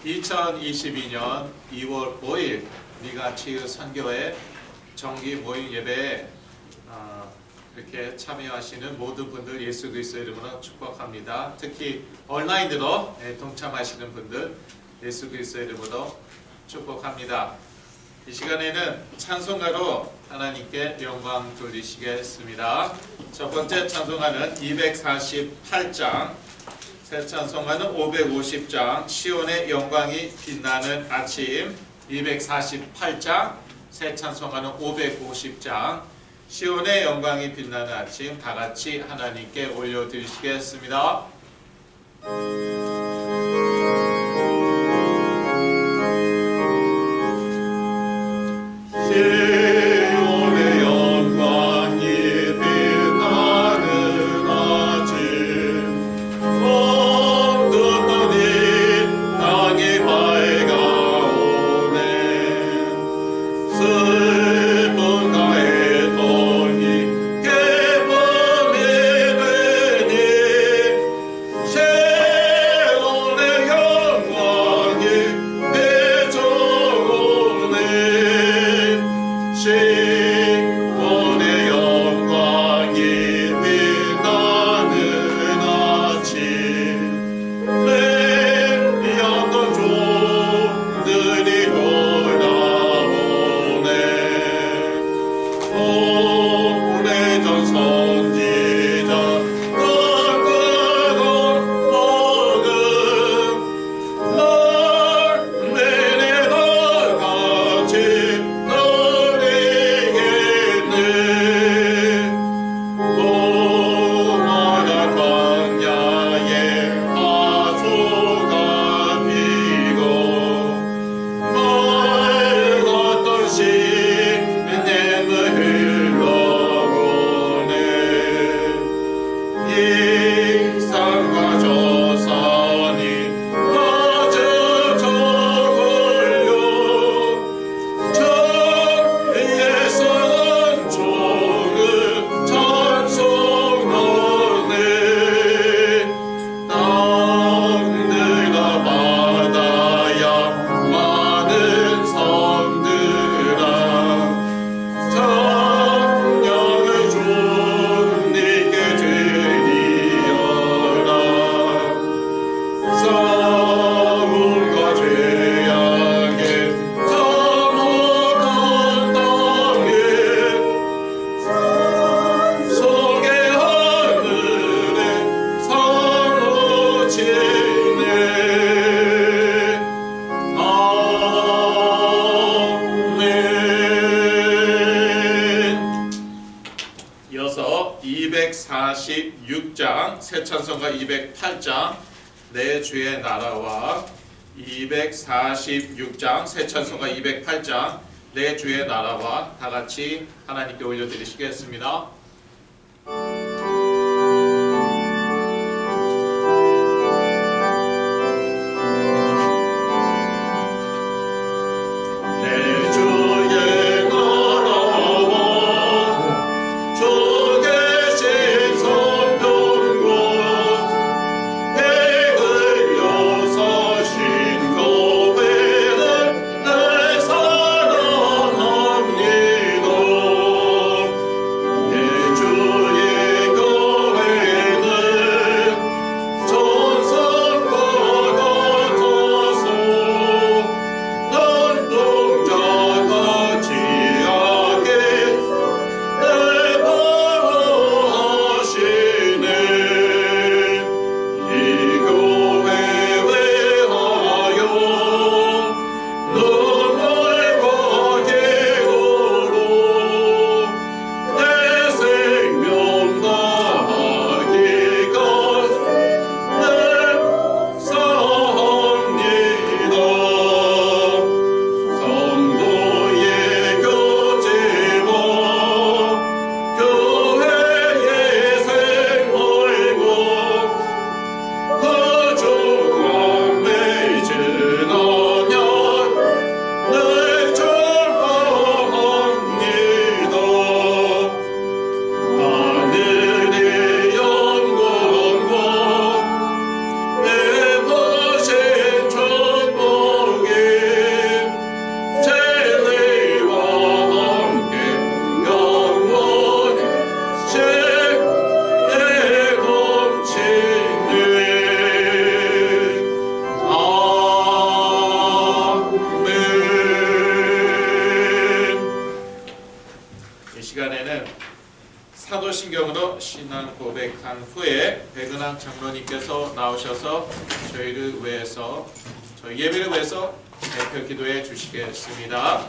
2022년 2월 5일 우리가 치유 선교회 정기 모임 예배에 이렇게 참여하시는 모든 분들 예수 그리스도 이름으로 축복합니다. 특히 온라인으로 동참하시는 분들 예수 그리스도 이름으로 축복합니다. 이 시간에는 찬송가로 하나님께 영광 돌리시겠습니다. 첫 번째 찬송가는 248장, 새 찬송가는 550장, 시온의 영광이 빛나는 아침. 248장, 새 찬송가는 550장, 시온의 영광이 빛나는 아침. 다 같이 하나님께 올려드리시겠습니다. 시온의 영광이 빛나는 아침, 어두웠더니 땅이 밝아오네. 슬픔과 애통이 기쁨이 되니, 시온의 영광이 비춰오네. 시온의 영광이 빛나는 아침, 레위었던 종들이 돌아오네. 오래전 선지자 널 복음, 널 내내 너같이 오마라 광야에 하소가 피고, 맑았던 시냇물 흘러오네. 이 산과 저 산이 마주쳐걸려, 저 위에서 종을 찬송하네. 땅들과 바다야 많은 섬들아, 찬양을 주님께 드리어라. 싸움과 죄악에 사모던 땅에 속의 하늘에 사무치네. 아멘. 이어서 246장, 새 찬송가 208장, 내 주의 나라와, 246장, 새 찬송가 208장, 내 주의 나라와 다 같이 하나님께 올려드리시겠습니다. 내 주의 나라와 주 계신 성령과 백을 여사신 교회를 내 사랑합니다. 내 신앙 고백한 후에 백은학 장로님께서 나오셔서 저희를 위해서 저희 예배를 위해서 대표 기도해 주시겠습니다.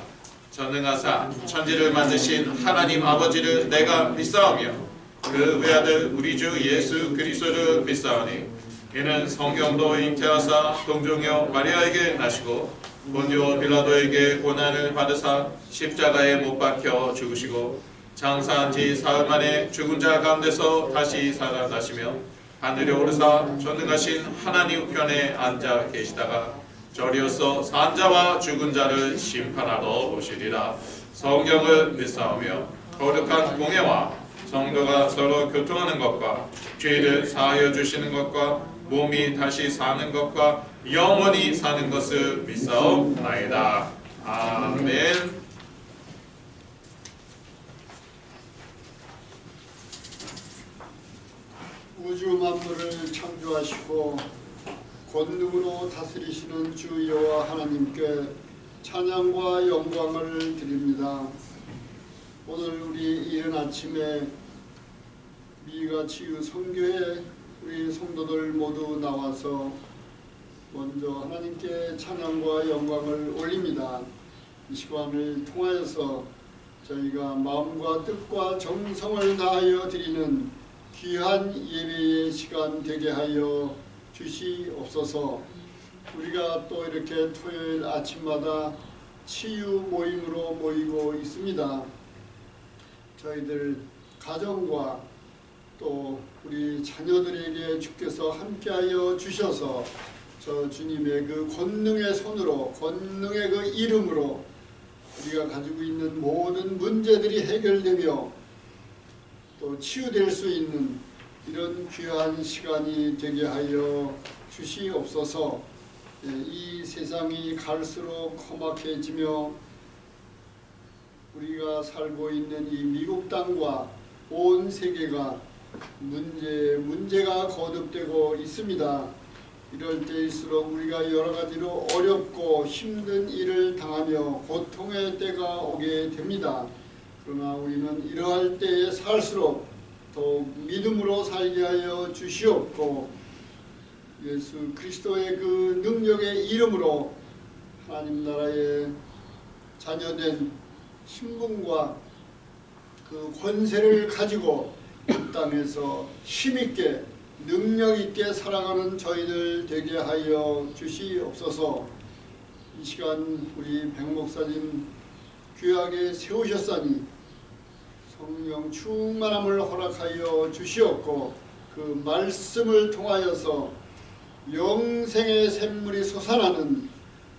전능하사 천지를 만드신 하나님 아버지를 내가 믿사오며 그 외아들 우리 주 예수 그리스도를 믿사오니 이는 성경도 잉태하사 동정녀 마리아에게 나시고 본디오 빌라도에게 고난을 받으사 십자가에 못 박혀 죽으시고 장사한 지 사흘 만에 죽은 자 가운데서 다시 살아나시며 하늘에 오르사 전능하신 하나님 우편에 앉아 계시다가 저리로서 산 자와 죽은 자를 심판하러 오시리라. 성경을 믿사오며 거룩한 공예와 성도가 서로 교통하는 것과 죄를 사하여 주시는 것과 몸이 다시 사는 것과 영원히 사는 것을 믿사옵나이다. 아멘. 우주 만물을 창조하시고 권능으로 다스리시는 주 여호와 하나님께 찬양과 영광을 드립니다. 오늘 우리 이른 아침에 미가치유 성교회 우리 성도들 모두 나와서 먼저 하나님께 찬양과 영광을 올립니다. 이 시간을 통하여서 저희가 마음과 뜻과 정성을 다하여 드리는 귀한 예배의 시간 되게 하여 주시옵소서. 우리가 또 이렇게 토요일 아침마다 치유 모임으로 모이고 있습니다. 저희들 가정과 또 우리 자녀들에게 주께서 함께하여 주셔서 저 주님의 그 권능의 손으로 권능의 그 이름으로 우리가 가지고 있는 모든 문제들이 해결되며 또 치유될 수 있는 이런 귀한 시간이 되게 하여 주시옵소서. 이 세상이 갈수록 험악해지며 우리가 살고 있는 이 미국 땅과 온 세계가 문제가 거듭되고 있습니다. 이럴 때일수록 우리가 여러 가지로 어렵고 힘든 일을 당하며 고통의 때가 오게 됩니다. 그러나 우리는 이러할 때에 살수록 더욱 믿음으로 살게 하여 주시옵고 예수 그리스도의 그 능력의 이름으로 하나님 나라의 자녀된 신분과 그 권세를 가지고 이 땅에서 힘있게 능력있게 살아가는 저희들 되게 하여 주시옵소서. 이 시간 우리 백 목사님 귀하게 세우셨사니 성령 충만함을 허락하여 주시옵고 그 말씀을 통하여서 영생의 샘물이 솟아나는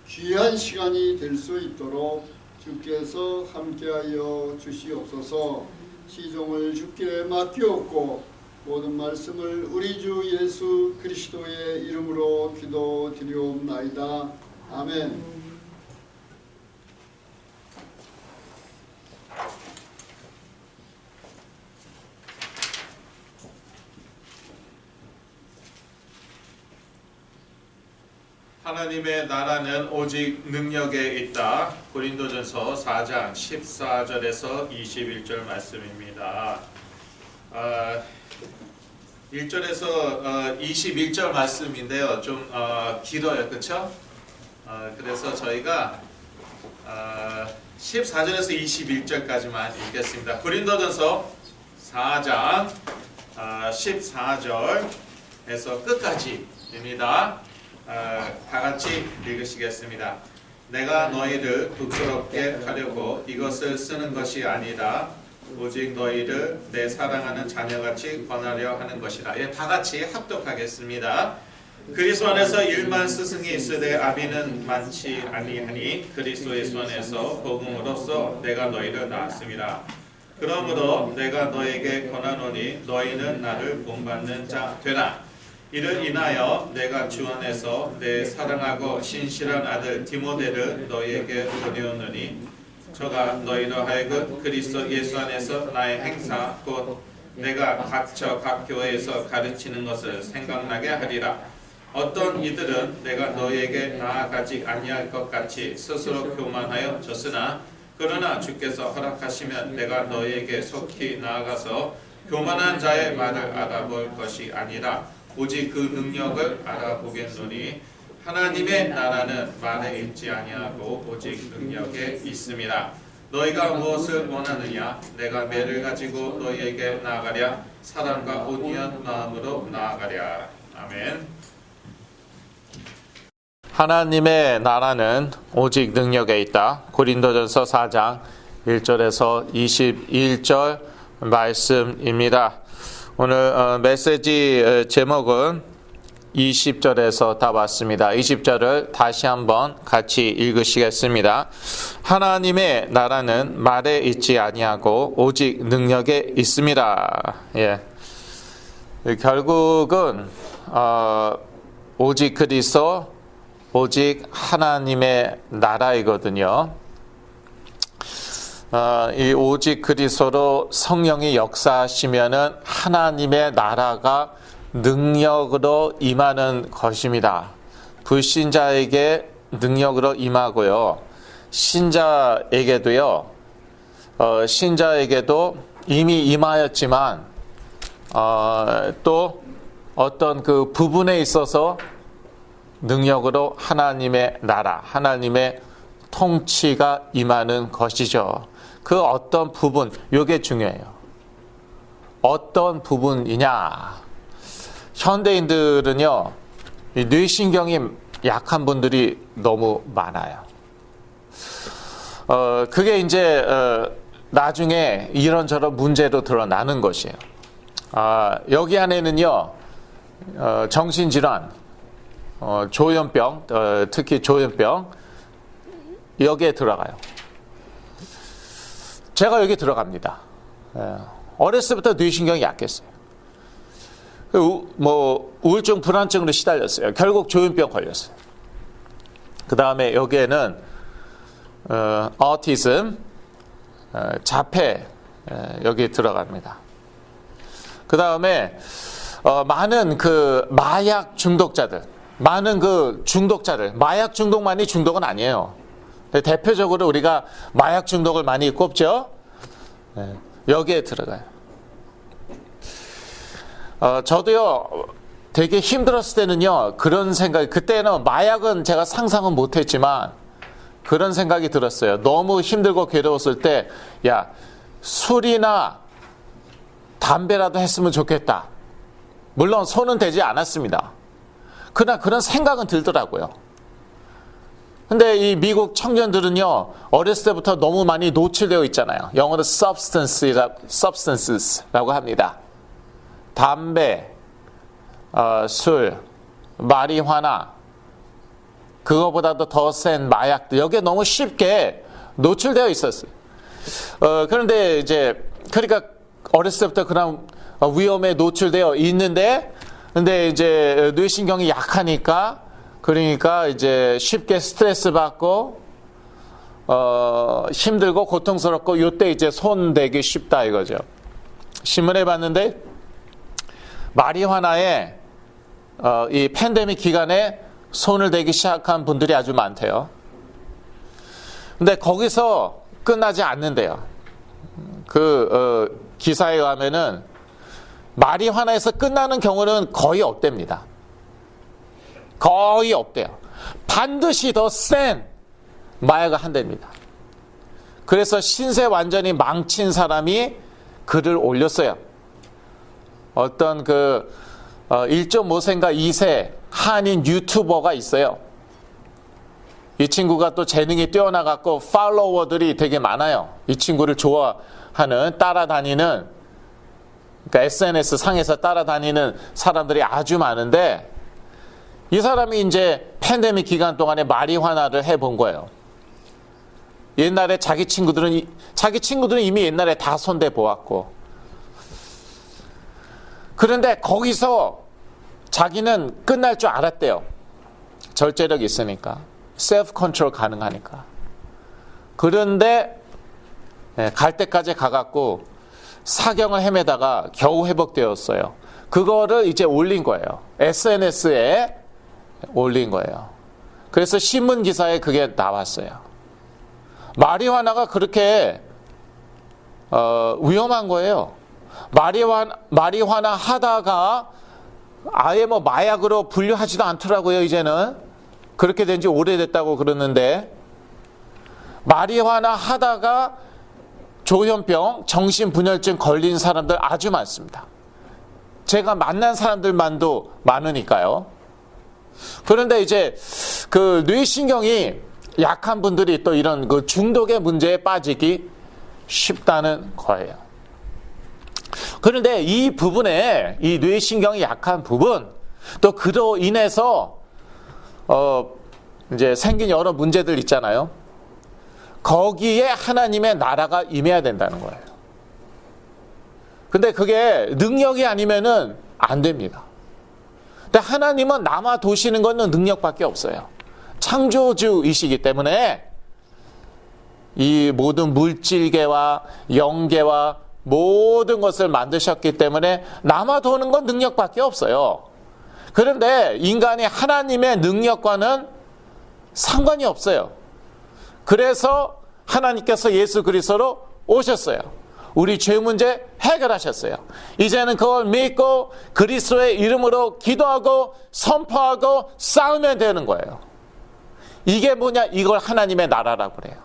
귀한 시간이 될 수 있도록 주께서 함께하여 주시옵소서. 시종을 주께 맡기옵고 모든 말씀을 우리 주 예수 그리스도의 이름으로 기도드리옵나이다. 아멘. 하나님의 나라는 오직 능력에 있다. 고린도전서 4장 14절에서 21절 말씀입니다. 1절에서 21절 말씀인데요. 좀 길어요. 그렇죠? 그래서 저희가 14절에서 21절까지만 읽겠습니다. 고린도전서 4장 14절에서 끝까지입니다. 다 같이 읽으시겠습니다. 내가 너희를 부끄럽게 하려고 이것을 쓰는 것이 아니라 오직 너희를 내 사랑하는 자녀같이 권하려 하는 것이라. 예, 다 같이 합독하겠습니다. 그리스도 안에서 1만 스승이 있으되 아비는 많지 아니하니 그리스도 예수 안에서 복음으로써 내가 너희를 낳았습니다. 그러므로 내가 너에게 권하노니 너희는 나를 본받는 자 되라. 이를 인하여 내가 주 안에서 내 사랑하고 신실한 아들 디모데를 너희에게 보내었느니 저가 너희로 하여금 그리스도 예수 안에서 나의 행사 곧 내가 각처 각 교회에서 가르치는 것을 생각나게 하리라. 어떤 이들은 내가 너희에게 나아가지 아니할 것 같이 스스로 교만하여 졌으나 그러나 주께서 허락하시면 내가 너희에게 속히 나아가서 교만한 자의 말을 알아볼 것이 아니라 오직 그 능력을 알아보겠노니 하나님의 나라는 말에 있지 아니하고 오직 능력에 있습니다. 너희가 무엇을 원하느냐? 내가 매를 가지고 너희에게 나아가랴. 사랑과 온유한 마음으로 나아가랴. 아멘. 하나님의 나라는 오직 능력에 있다. 고린도전서 4장 1절에서 21절 말씀입니다. 오늘 메시지 제목은 20절에서 다 봤습니다. 20절을 다시 한번 같이 읽으시겠습니다. 하나님의 나라는 말에 있지 아니하고 오직 능력에 있습니다. 예. 결국은 오직 그리스도, 오직 하나님의 나라이거든요. 이 오직 그리스도로 성령이 역사하시면은 하나님의 나라가 능력으로 임하는 것입니다. 불신자에게 능력으로 임하고요. 신자에게도요. 신자에게도 이미 임하였지만 또 어떤 그 부분에 있어서 능력으로 하나님의 나라, 하나님의 통치가 임하는 것이죠. 그 어떤 부분, 이게 중요해요. 어떤 부분이냐? 현대인들은요, 이 뇌신경이 약한 분들이 너무 많아요. 그게 이제 나중에 이런저런 문제로 드러나는 것이에요. 여기 안에는요, 정신질환, 조현병, 특히 조현병, 여기에 들어가요. 제가 여기 들어갑니다. 어렸을 때부터 뇌신경이 약했어요. 우울증, 불안증으로 시달렸어요. 결국 조현병 걸렸어요. 그 다음에 여기에는 어티즘, 자폐 여기 들어갑니다. 그 다음에 많은 그 마약 중독자들, 많은 그 중독자들, 마약 중독만이 중독은 아니에요. 대표적으로 우리가 마약 중독을 많이 꼽죠. 여기에 들어가요. 저도요, 되게 힘들었을 때는요, 그런 생각이, 그때는 마약은 제가 상상은 못했지만, 그런 생각이 들었어요. 너무 힘들고 괴로웠을 때, 야, 술이나 담배라도 했으면 좋겠다. 물론 손은 대지 않았습니다. 그러나 그런 생각은 들더라고요. 근데 이 미국 청년들은요, 어렸을 때부터 너무 많이 노출되어 있잖아요. 영어로 substances라고 합니다. 담배, 술, 마리화나, 그거보다도 더 센 마약들, 여기에 너무 쉽게 노출되어 있었어요. 그런데 이제, 그러니까 어렸을 때부터 그런 위험에 노출되어 있는데, 근데 이제 뇌신경이 약하니까, 그러니까 이제 쉽게 스트레스 받고, 힘들고 고통스럽고, 이때 이제 손 대기 쉽다 이거죠. 신문에 봤는데, 마리화나에 이 팬데믹 기간에 손을 대기 시작한 분들이 아주 많대요. 근데 거기서 끝나지 않는데요. 그 기사에 의하면은 마리화나에서 끝나는 경우는 거의 없답니다. 거의 없대요. 반드시 더 센 마약을 한답니다. 그래서 신세 완전히 망친 사람이 글을 올렸어요. 어떤 1.5세인가 2세 한인 유튜버가 있어요. 이 친구가 또 재능이 뛰어나갖고 팔로워들이 되게 많아요. 이 친구를 좋아하는, 따라다니는, 그러니까 SNS 상에서 따라다니는 사람들이 아주 많은데, 이 사람이 이제 팬데믹 기간 동안에 마리화나를 해본 거예요. 옛날에 자기 친구들은 이미 옛날에 다 손대 보았고, 그런데 거기서 자기는 끝날 줄 알았대요. 절제력이 있으니까. 셀프 컨트롤 가능하니까. 그런데 갈 때까지 가갖고 사경을 헤매다가 겨우 회복되었어요. 그거를 이제 올린 거예요. SNS에 올린 거예요. 그래서 신문 기사에 그게 나왔어요. 마리화나가 그렇게 위험한 거예요. 마리화나 하다가 아예 뭐 마약으로 분류하지도 않더라고요, 이제는. 그렇게 된 지 오래됐다고 그러는데, 마리화나 하다가 조현병, 정신분열증 걸린 사람들 아주 많습니다. 제가 만난 사람들만도 많으니까요. 그런데 이제 그 뇌신경이 약한 분들이 또 이런 그 중독의 문제에 빠지기 쉽다는 거예요. 그런데 이 부분에, 이 뇌신경이 약한 부분, 또 그로 인해서 이제 생긴 여러 문제들 있잖아요. 거기에 하나님의 나라가 임해야 된다는 거예요. 근데 그게 능력이 아니면은 안 됩니다. 근데 하나님은 남아 도시는 것은 능력밖에 없어요. 창조주이시기 때문에 이 모든 물질계와 영계와 모든 것을 만드셨기 때문에 남아 도는 건 능력밖에 없어요. 그런데 인간이 하나님의 능력과는 상관이 없어요. 그래서 하나님께서 예수 그리스도로 오셨어요. 우리 죄 문제 해결하셨어요. 이제는 그걸 믿고 그리스도의 이름으로 기도하고 선포하고 싸우면 되는 거예요. 이게 뭐냐? 이걸 하나님의 나라라고 그래요.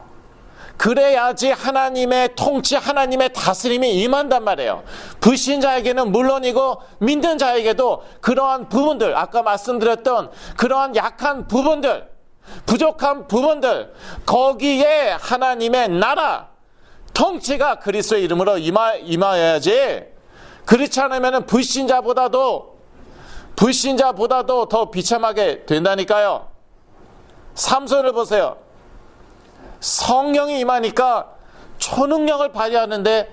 그래야지 하나님의 통치, 하나님의 다스림이 임한단 말이에요. 불신자에게는 물론이고 믿는 자에게도 그러한 부분들, 아까 말씀드렸던 그러한 약한 부분들, 부족한 부분들, 거기에 하나님의 나라, 통치가 그리스도의 이름으로 임하여야지. 그렇지 않으면 불신자보다도 더 비참하게 된다니까요. 삼손을 보세요. 성령이 임하니까 초능력을 발휘하는데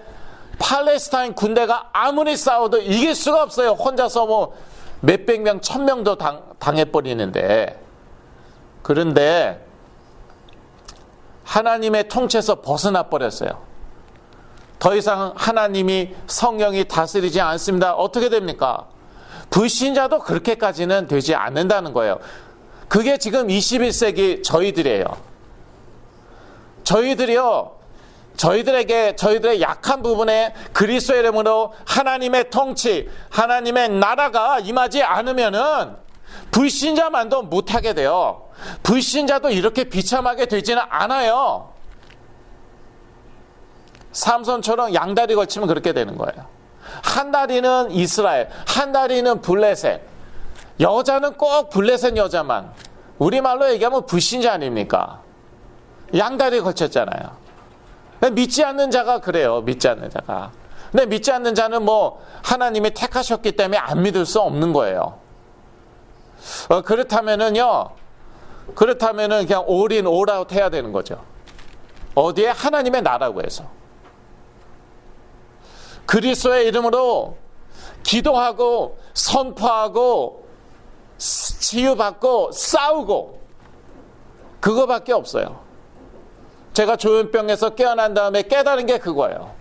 팔레스타인 군대가 아무리 싸워도 이길 수가 없어요. 혼자서 뭐 몇백 명, 1000명도 당해버리는데. 그런데 하나님의 통치에서 벗어나 버렸어요. 더 이상 하나님이, 성령이 다스리지 않습니다. 어떻게 됩니까? 불신자도 그렇게까지는 되지 않는다는 거예요. 그게 지금 21세기 저희들이에요. 저희들의 약한 부분에 그리스도의 이름으로 하나님의 통치, 하나님의 나라가 임하지 않으면은 불신자만도 못하게 돼요. 불신자도 이렇게 비참하게 되지는 않아요. 삼손처럼 양다리 걸치면 그렇게 되는 거예요. 한 다리는 이스라엘, 한 다리는 블레셋. 여자는 꼭 블레셋 여자만. 우리말로 얘기하면 불신자 아닙니까? 양다리 걸쳤잖아요. 믿지 않는 자가 그래요. 믿지 않는 자가. 근데 믿지 않는 자는 뭐 하나님이 택하셨기 때문에 안 믿을 수 없는 거예요. 그렇다면은 그냥 all in, all out 해야 되는 거죠. 어디에? 하나님의 나라고 해서. 그리스도의 이름으로 기도하고 선포하고 치유받고 싸우고, 그거밖에 없어요. 제가 조현병에서 깨어난 다음에 깨달은 게 그거예요.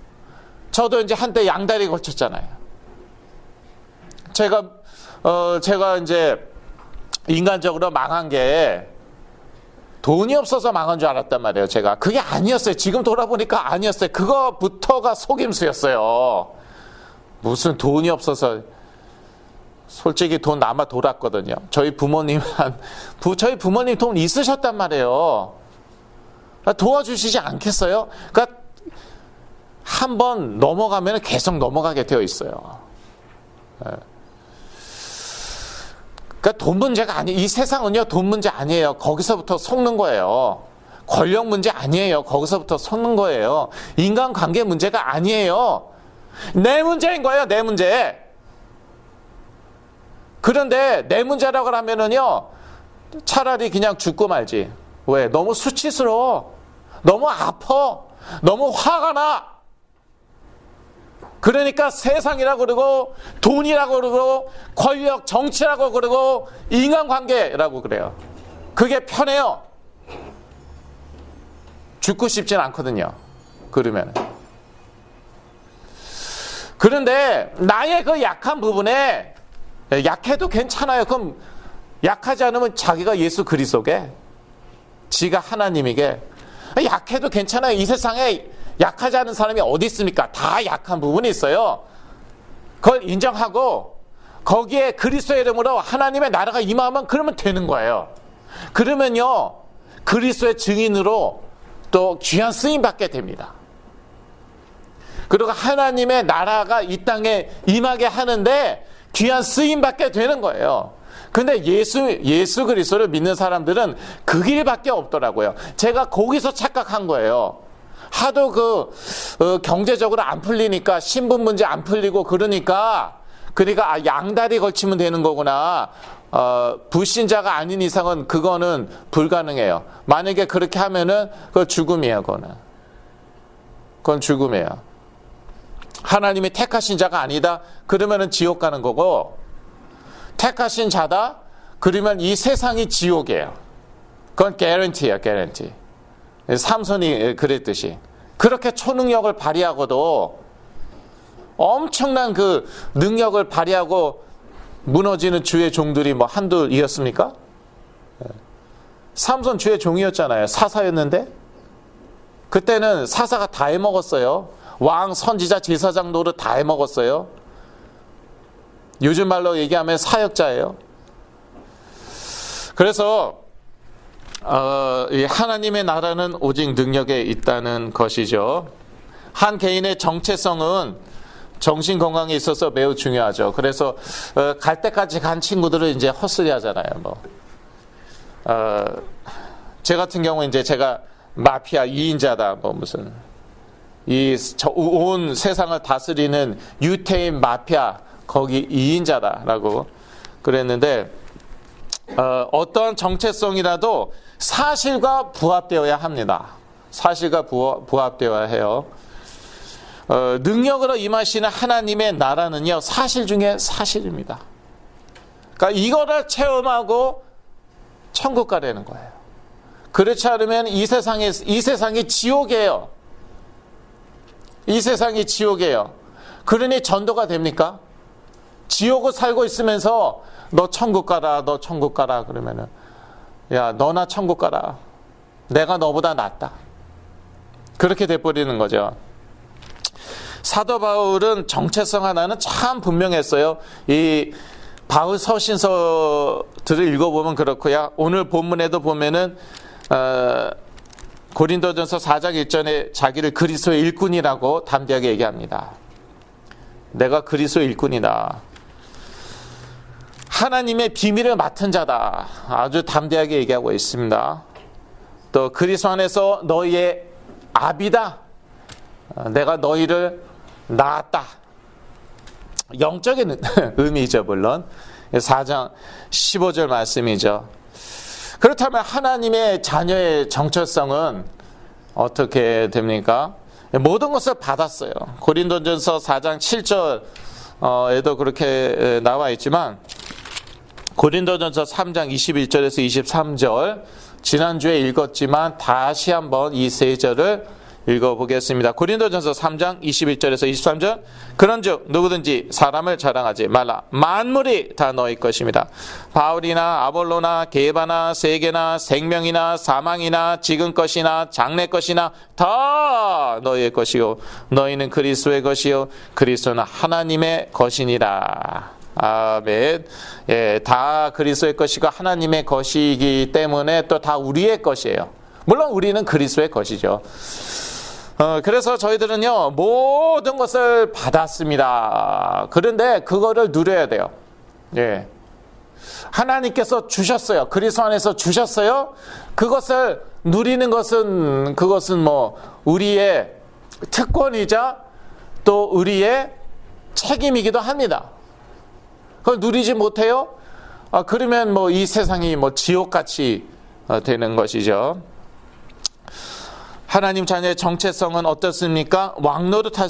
저도 이제 한때 양다리 걸쳤잖아요. 제가 이제 인간적으로 망한 게 돈이 없어서 망한 줄 알았단 말이에요. 제가 그게 아니었어요. 지금 돌아보니까 아니었어요. 그거부터가 속임수였어요. 무슨 돈이 없어서. 솔직히 돈 남아 돌았거든요. 저희 부모님 돈 있으셨단 말이에요. 도와주시지 않겠어요? 그러니까 한번 넘어가면 계속 넘어가게 되어 있어요. 그러니까 돈 문제가 이 세상은요, 돈 문제 아니에요. 거기서부터 속는 거예요. 권력 문제 아니에요. 거기서부터 속는 거예요. 인간관계 문제가 아니에요. 내 문제인 거예요. 내 문제. 그런데 내 문제라고 하면은요, 차라리 그냥 죽고 말지. 왜? 너무 수치스러워. 너무 아파. 너무 화가 나. 그러니까 세상이라고 그러고 돈이라고 그러고 권력, 정치라고 그러고 인간관계라고 그래요. 그게 편해요. 죽고 싶진 않거든요. 그러면. 그런데 나의 그 약한 부분에, 약해도 괜찮아요. 그럼 약하지 않으면 자기가 예수 그리스도게, 지가 하나님이게, 약해도 괜찮아요. 이 세상에 약하지 않은 사람이 어디 있습니까? 다 약한 부분이 있어요. 그걸 인정하고 거기에 그리스도의 이름으로 하나님의 나라가 임하면 그러면 되는 거예요. 그러면요 그리스도의 증인으로 또 귀한 쓰임 받게 됩니다. 그리고 하나님의 나라가 이 땅에 임하게 하는데 귀한 쓰임 받게 되는 거예요. 근데 예수 그리스도를 믿는 사람들은 그 길밖에 없더라고요. 제가 거기서 착각한 거예요. 하도 경제적으로 안 풀리니까 신분 문제 안 풀리고 그러니까 양다리 걸치면 되는 거구나. 불신자가 아닌 이상은 그거는 불가능해요. 만약에 그렇게 하면은 그건 죽음이에요. 그건 죽음이에요. 하나님이 택하신 자가 아니다. 그러면은 지옥 가는 거고, 택하신 자다. 그러면 이 세상이 지옥이에요. 그건 개런티예요, 개런티. 삼손이 그랬듯이 그렇게 초능력을 발휘하고도 엄청난 그 능력을 발휘하고 무너지는 주의 종들이 뭐 한둘이었습니까? 삼손 주의 종이었잖아요. 사사였는데 그때는 사사가 다 해먹었어요. 왕, 선지자, 제사장 노릇 다 해먹었어요. 요즘 말로 얘기하면 사역자예요. 그래서 하나님의 나라는 오직 능력에 있다는 것이죠. 한 개인의 정체성은 정신 건강에 있어서 매우 중요하죠. 그래서 갈 때까지 간 친구들은 이제 헛소리 하잖아요. 제 같은 경우 이제 제가 마피아 2인자다. 무슨 온 세상을 다스리는 유태인 마피아 거기 2인자다라고 그랬는데 어떤 정체성이라도 사실과 부합되어야 합니다. 사실과 부합되어야 해요. 능력으로 임하시는 하나님의 나라는요 사실 중에 사실입니다. 그러니까 이거를 체험하고 천국 가려는 거예요. 그렇지 않으면 이 세상이 지옥이에요. 이 세상이 지옥이에요. 그러니 전도가 됩니까? 지옥을 살고 있으면서 너 천국 가라, 너 천국 가라 그러면은 야 너나 천국 가라. 내가 너보다 낫다. 그렇게 돼버리는 거죠. 사도 바울은 정체성 하나는 참 분명했어요. 이 바울 서신서들을 읽어보면 그렇고요. 오늘 본문에도 보면은 고린도전서 4장 1절에 자기를 그리스도의 일꾼이라고 담대하게 얘기합니다. 내가 그리스도의 일꾼이다. 하나님의 비밀을 맡은 자다. 아주 담대하게 얘기하고 있습니다. 또 그리스도 안에서 너희의 아비다. 내가 너희를 낳았다. 영적인 의미죠, 물론. 4장 15절 말씀이죠. 그렇다면 하나님의 자녀의 정체성은 어떻게 됩니까? 모든 것을 받았어요. 고린도전서 4장 7절에도 그렇게 나와 있지만 고린도전서 3장 21절에서 23절 지난주에 읽었지만 다시 한번 이 세 절을 읽어보겠습니다. 고린도전서 3장 21절에서 23절 그런즉 누구든지 사람을 자랑하지 말라. 만물이 다 너희 것입니다. 바울이나 아볼로나 게바나 세계나 생명이나 사망이나 지금 것이나 장래 것이나 다 너희의 것이요 너희는 그리스도의 것이요 그리스도는 하나님의 것이니라. 아멘. 예, 다 그리스도의 것이고 하나님의 것이기 때문에 또 다 우리의 것이에요. 물론 우리는 그리스도의 것이죠. 그래서 저희들은요 모든 것을 받았습니다. 그런데 그거를 누려야 돼요. 예, 하나님께서 주셨어요. 그리스도 안에서 주셨어요. 그것을 누리는 것은 그것은 뭐 우리의 특권이자 또 우리의 책임이기도 합니다. 그걸 누리지 못해요? 그러면 뭐 이 세상이 뭐 지옥같이 되는 것이죠. 하나님 자녀의 정체성은 어떻습니까? 왕노릇 할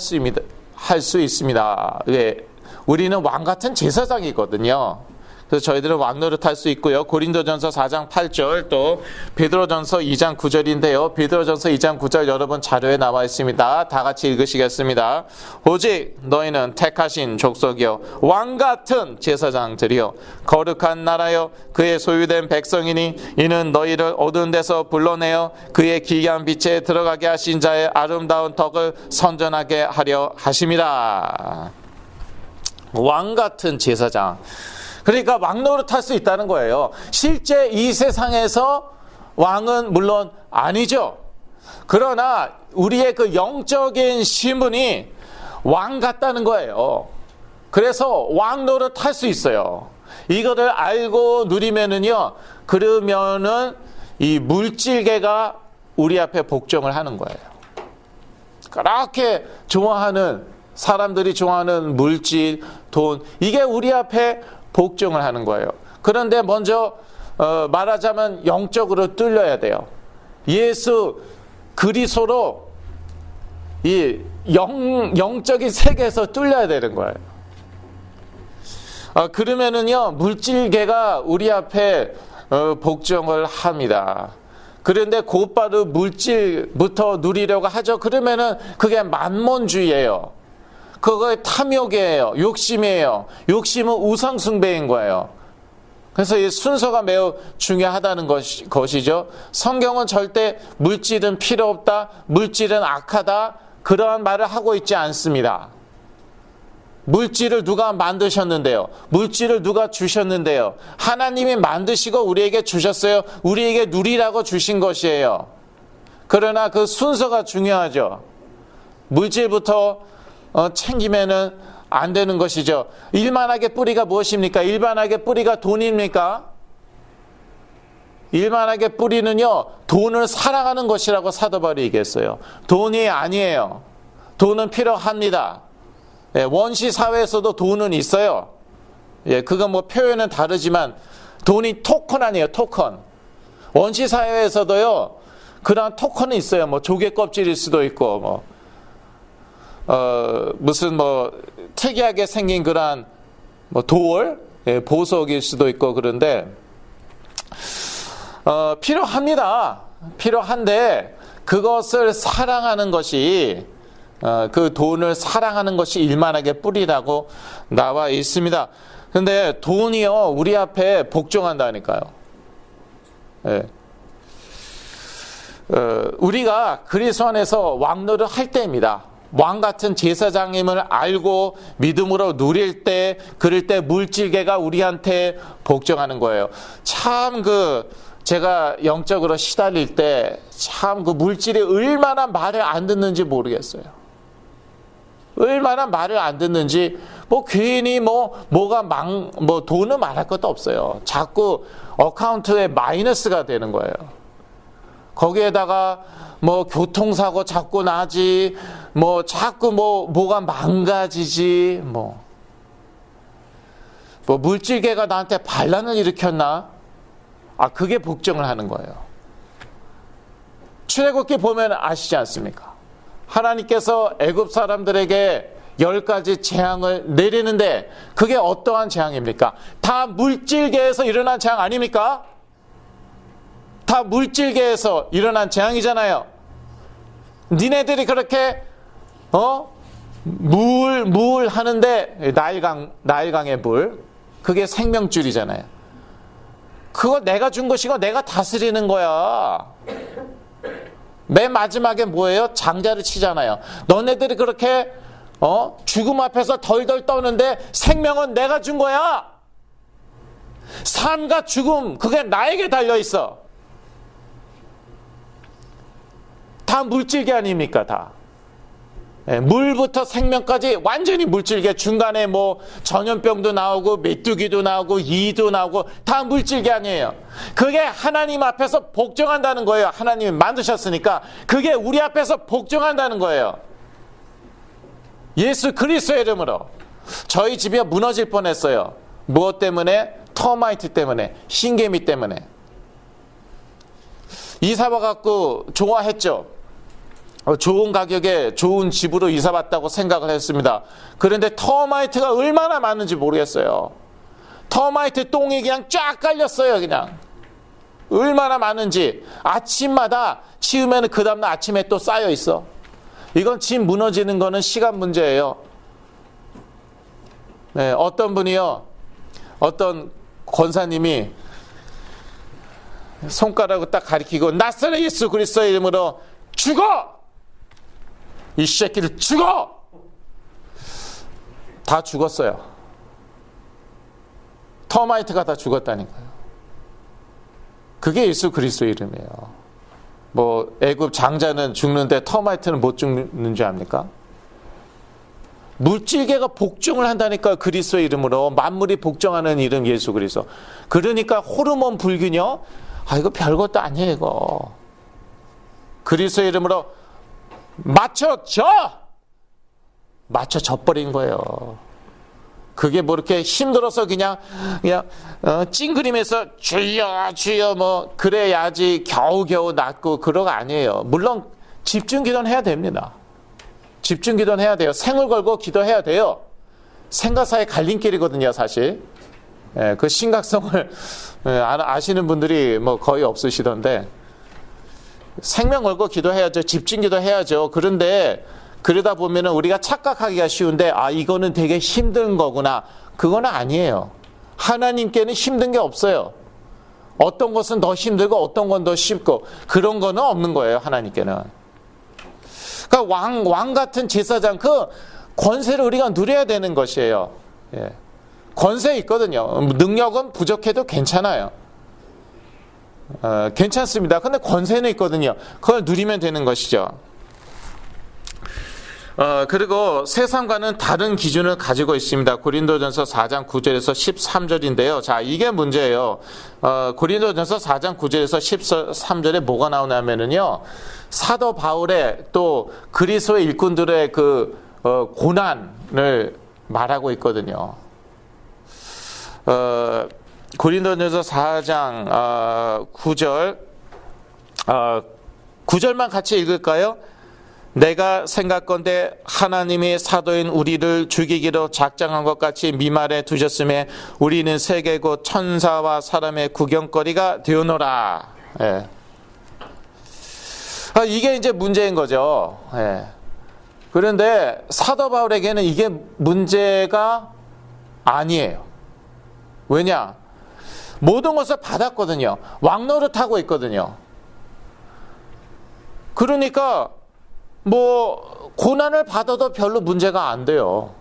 수 있습니다. 왜? 우리는 왕 같은 제사장이거든요. 그래서 저희들은 왕노릇 할 수 있고요. 고린도전서 4장 8절 또 베드로전서 2장 9절인데요. 베드로전서 2장 9절 여러분 자료에 나와 있습니다. 다 같이 읽으시겠습니다. 오직 너희는 택하신 족속이요 왕 같은 제사장들이요 거룩한 나라요 그의 소유된 백성이니 이는 너희를 어두운 데서 불러내어 그의 기이한 빛에 들어가게 하신 자의 아름다운 덕을 선전하게 하려 하심이라. 왕 같은 제사장. 그러니까 왕 노릇할 수 있다는 거예요. 실제 이 세상에서 왕은 물론 아니죠. 그러나 우리의 그 영적인 신분이 왕 같다는 거예요. 그래서 왕 노릇할 수 있어요. 이거를 알고 누리면은요, 그러면은 이 물질계가 우리 앞에 복종을 하는 거예요. 그렇게 좋아하는 사람들이 좋아하는 물질, 돈, 이게 우리 앞에 복종을 하는 거예요. 그런데 먼저 말하자면 영적으로 뚫려야 돼요. 예수 그리스도로 이 영적인 세계에서 뚫려야 되는 거예요. 그러면은요, 물질계가 우리 앞에 복종을 합니다. 그런데 곧바로 물질부터 누리려고 하죠. 그러면은 그게 만몬주의예요. 그거 탐욕이에요. 욕심이에요. 욕심은 우상숭배인 거예요. 그래서 이 순서가 매우 중요하다는 것이죠. 성경은 절대 물질은 필요 없다, 물질은 악하다, 그러한 말을 하고 있지 않습니다. 물질을 누가 만드셨는데요? 물질을 누가 주셨는데요? 하나님이 만드시고 우리에게 주셨어요. 우리에게 누리라고 주신 것이에요. 그러나 그 순서가 중요하죠. 물질부터 챙기면은 안 되는 것이죠. 일만하게 뿌리가 무엇입니까? 일만하게 뿌리가 돈입니까? 일만하게 뿌리는요, 돈을 사랑하는 것이라고 사도 바울이 얘기했어요. 돈이 아니에요. 돈은 필요합니다. 예, 원시 사회에서도 돈은 있어요. 예, 그건 뭐 표현은 다르지만 돈이 토큰 아니에요, 토큰. 원시 사회에서도요, 그런 토큰이 있어요. 뭐 조개 껍질일 수도 있고, 무슨 특이하게 생긴 그런 돌, 예, 보석일 수도 있고 그런데 필요합니다. 필요한데 그것을 사랑하는 것이 그 돈을 사랑하는 것이 일만하게 뿌리라고 나와 있습니다. 근데 돈이요, 우리 앞에 복종한다니까요. 예. 우리가 그리스도 안에서 왕노를 할 때입니다. 왕 같은 제사장임을 알고 믿음으로 누릴 때, 그럴 때 물질계가 우리한테 복종하는 거예요. 참 제가 영적으로 시달릴 때 참 그 물질이 얼마나 말을 안 듣는지 모르겠어요. 얼마나 말을 안 듣는지, 괜히 돈은 말할 것도 없어요. 자꾸 어카운트에 마이너스가 되는 거예요. 거기에다가 교통사고 자꾸 나지, 자꾸 뭐가 망가지지, 물질계가 나한테 반란을 일으켰나? 그게 복종을 하는 거예요. 출애굽기 보면 아시지 않습니까? 하나님께서 애굽 사람들에게 10가지 재앙을 내리는데 그게 어떠한 재앙입니까? 다 물질계에서 일어난 재앙 아닙니까? 다 물질계에서 일어난 재앙이잖아요. 니네들이 그렇게 물 하는데 나일강의 물, 그게 생명줄이잖아요. 그거 내가 준 것이고 내가 다스리는 거야. 맨 마지막에 뭐예요? 장자를 치잖아요. 너네들이 그렇게 죽음 앞에서 덜덜 떠는데 생명은 내가 준 거야. 삶과 죽음, 그게 나에게 달려있어. 다 물질계 아닙니까? 다. 물부터 생명까지 완전히 물질계, 중간에 전염병도 나오고 메뚜기도 나오고 이도 나오고 다 물질계 아니에요. 그게 하나님 앞에서 복종한다는 거예요. 하나님이 만드셨으니까 그게 우리 앞에서 복종한다는 거예요. 예수 그리스도의 이름으로. 저희 집이 무너질 뻔했어요. 무엇 때문에? 터마이트 때문에, 흰개미 때문에. 이사 와갖고 좋아했죠. 좋은 가격에 좋은 집으로 이사 왔다고 생각을 했습니다. 그런데 터마이트가 얼마나 많은지 모르겠어요. 터마이트 똥이 그냥 쫙 깔렸어요. 그냥 얼마나 많은지. 아침마다 치우면 그 다음날 아침에 또 쌓여 있어. 이건 집 무너지는 거는 시간 문제예요. 네, 어떤 분이요, 어떤 권사님이 손가락을 딱 가리키고 나사렛 예수 그리스도의 이름으로 죽어! 이 새끼를 죽어! 다 죽었어요. 터마이트가 다 죽었다니까요. 그게 예수 그리스도의 이름이에요. 뭐 애굽 장자는 죽는데 터마이트는 못 죽는 줄 압니까? 물질계가 복종을 한다니까. 그리스도의 이름으로 만물이 복종하는 이름 예수 그리스도. 그러니까 호르몬 불균형, 이거 별것도 아니에요. 이거 그리스도의 이름으로 맞춰져버린 거예요. 그게 뭐 이렇게 힘들어서 그냥 찡그리면서 주여 뭐 그래야지 겨우겨우 낫고 그러가 아니에요. 물론 집중 기도는 해야 됩니다. 집중 기도는 해야 돼요. 생을 걸고 기도해야 돼요. 생과 사의 갈림길이거든요, 사실. 그 심각성을 아시는 분들이 뭐 거의 없으시던데, 생명 걸고 기도해야죠. 집중 기도해야죠. 그런데 그러다 보면은 우리가 착각하기가 쉬운데, 이거는 되게 힘든 거구나. 그건 아니에요. 하나님께는 힘든 게 없어요. 어떤 것은 더 힘들고 어떤 건 더 쉽고 그런 거는 없는 거예요, 하나님께는. 그러니까 왕 같은 제사장, 그 권세를 우리가 누려야 되는 것이에요. 예. 권세 있거든요. 능력은 부족해도 괜찮아요. 괜찮습니다. 근데 권세는 있거든요. 그걸 누리면 되는 것이죠. 그리고 세상과는 다른 기준을 가지고 있습니다. 고린도전서 4장 9절에서 13절인데요. 자, 이게 문제예요. 고린도전서 4장 9절에서 13절에 뭐가 나오냐면은요, 사도 바울의 또 그리스도의 일꾼들의 그 고난을 말하고 있거든요. 고린도전서 4장 9절 9절만 같이 읽을까요? 내가 생각건대 하나님이 사도인 우리를 죽이기로 작정한 것 같이 미말에 두셨음에 우리는 세계고 천사와 사람의 구경거리가 되어노라. 예. 이게 이제 문제인 거죠. 예. 그런데 사도 바울에게는 이게 문제가 아니에요. 왜냐? 모든 것을 받았거든요. 왕노릇하고 있거든요. 그러니까 뭐 고난을 받아도 별로 문제가 안 돼요.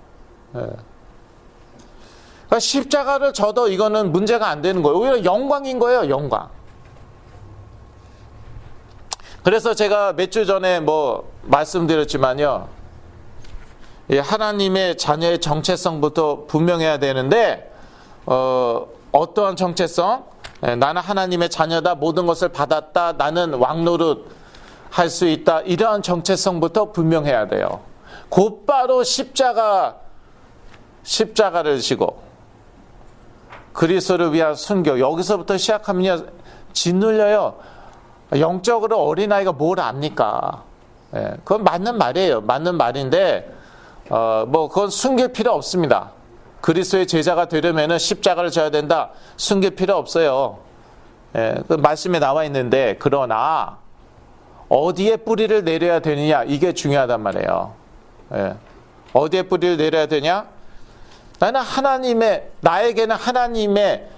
예. 그러니까 십자가를 져도 이거는 문제가 안 되는 거예요. 오히려 영광인 거예요, 영광. 그래서 제가 몇 주 전에 뭐 말씀드렸지만요, 하나님의 자녀의 정체성부터 분명해야 되는데, 어떠한 정체성? 나는 하나님의 자녀다, 모든 것을 받았다, 나는 왕노릇 할 수 있다, 이러한 정체성부터 분명해야 돼요. 곧바로 십자가를 지고 그리스도를 위한 순교, 여기서부터 시작하면요 짓눌려요. 영적으로 어린아이가 뭘 압니까? 그건 맞는 말이에요. 맞는 말인데 뭐 그건 숨길 필요 없습니다. 그리스도의 제자가 되려면 십자가를 져야 된다, 숨길 필요 없어요. 그 말씀에 나와 있는데, 그러나 어디에 뿌리를 내려야 되느냐, 이게 중요하단 말이에요. 어디에 뿌리를 내려야 되냐? 나에게는 하나님의